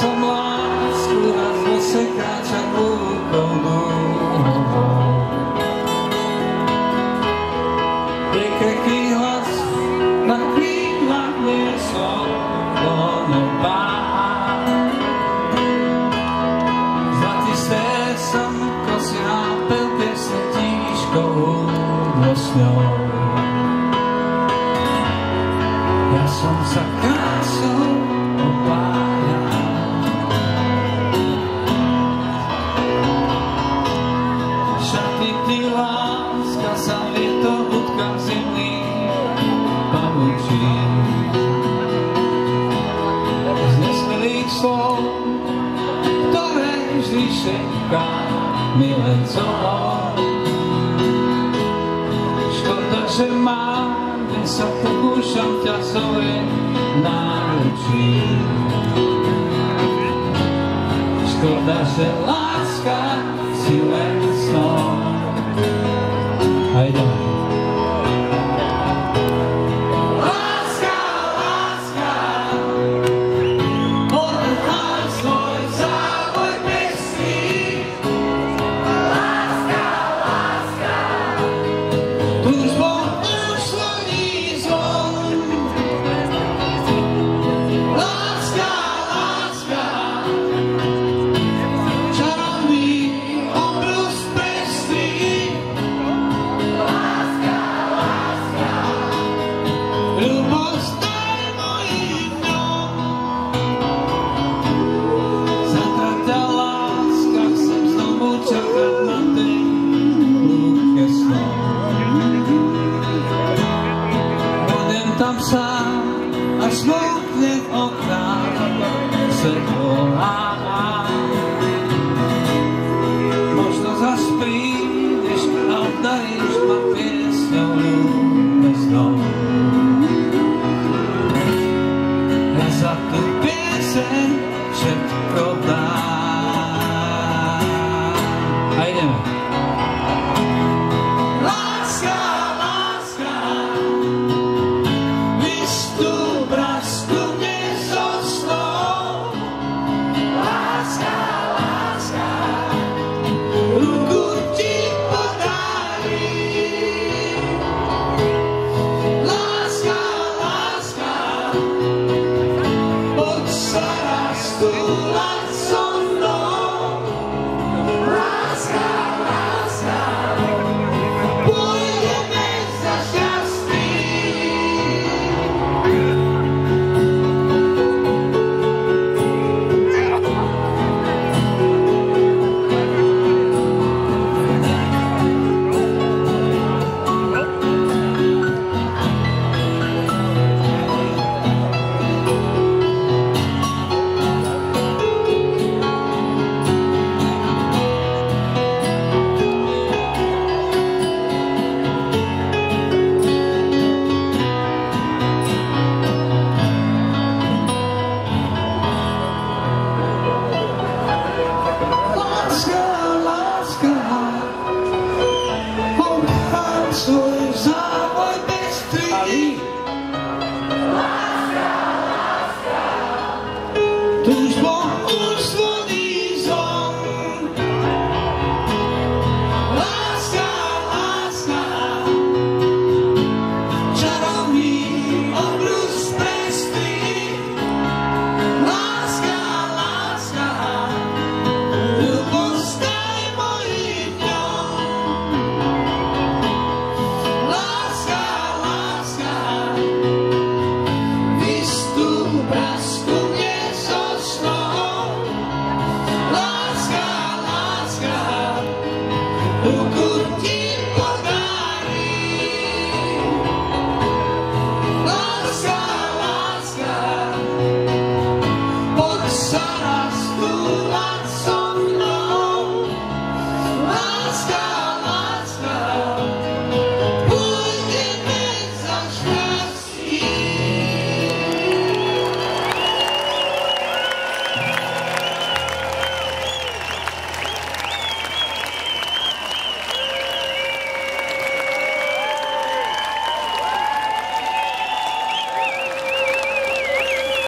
som lásku a zase kráčať lúkou. Prekreký hlas na krídlach niesol neba. Zlatisté slnko si nápel piesne tížkou dosňou. Ja som sa krásou opájal. Šaty ty láska sa vietor utkal zimných pavučí. Z nesmelých slov, ktoré vždy šepká milencov. Škoda, že mám, dnes sa pokúšam ťa zovieť náručí. Škoda, že láska si len snom. A ideme. Láska, láska, odháď svoj závoj pestí. Láska, láska, túžbou ušloní zvon. Láska, láska, čarovný obrus pestí. Láska, láska, ľubosť daj mojim dňom. Zatratá láska, chcem znovu čakať na tej lúke snov. Budem tam sám, až smutne v oknách svetlo lámam. Možno zas prídeš a obdaríš ma piesňou ľúbeznou. Ja za tú pieseň všetko dám. A ideme. Láska, láska, istú brasku dnes so snou. Láska, láska, ruku ti podarím. Láska, láska, poď sa raz túlať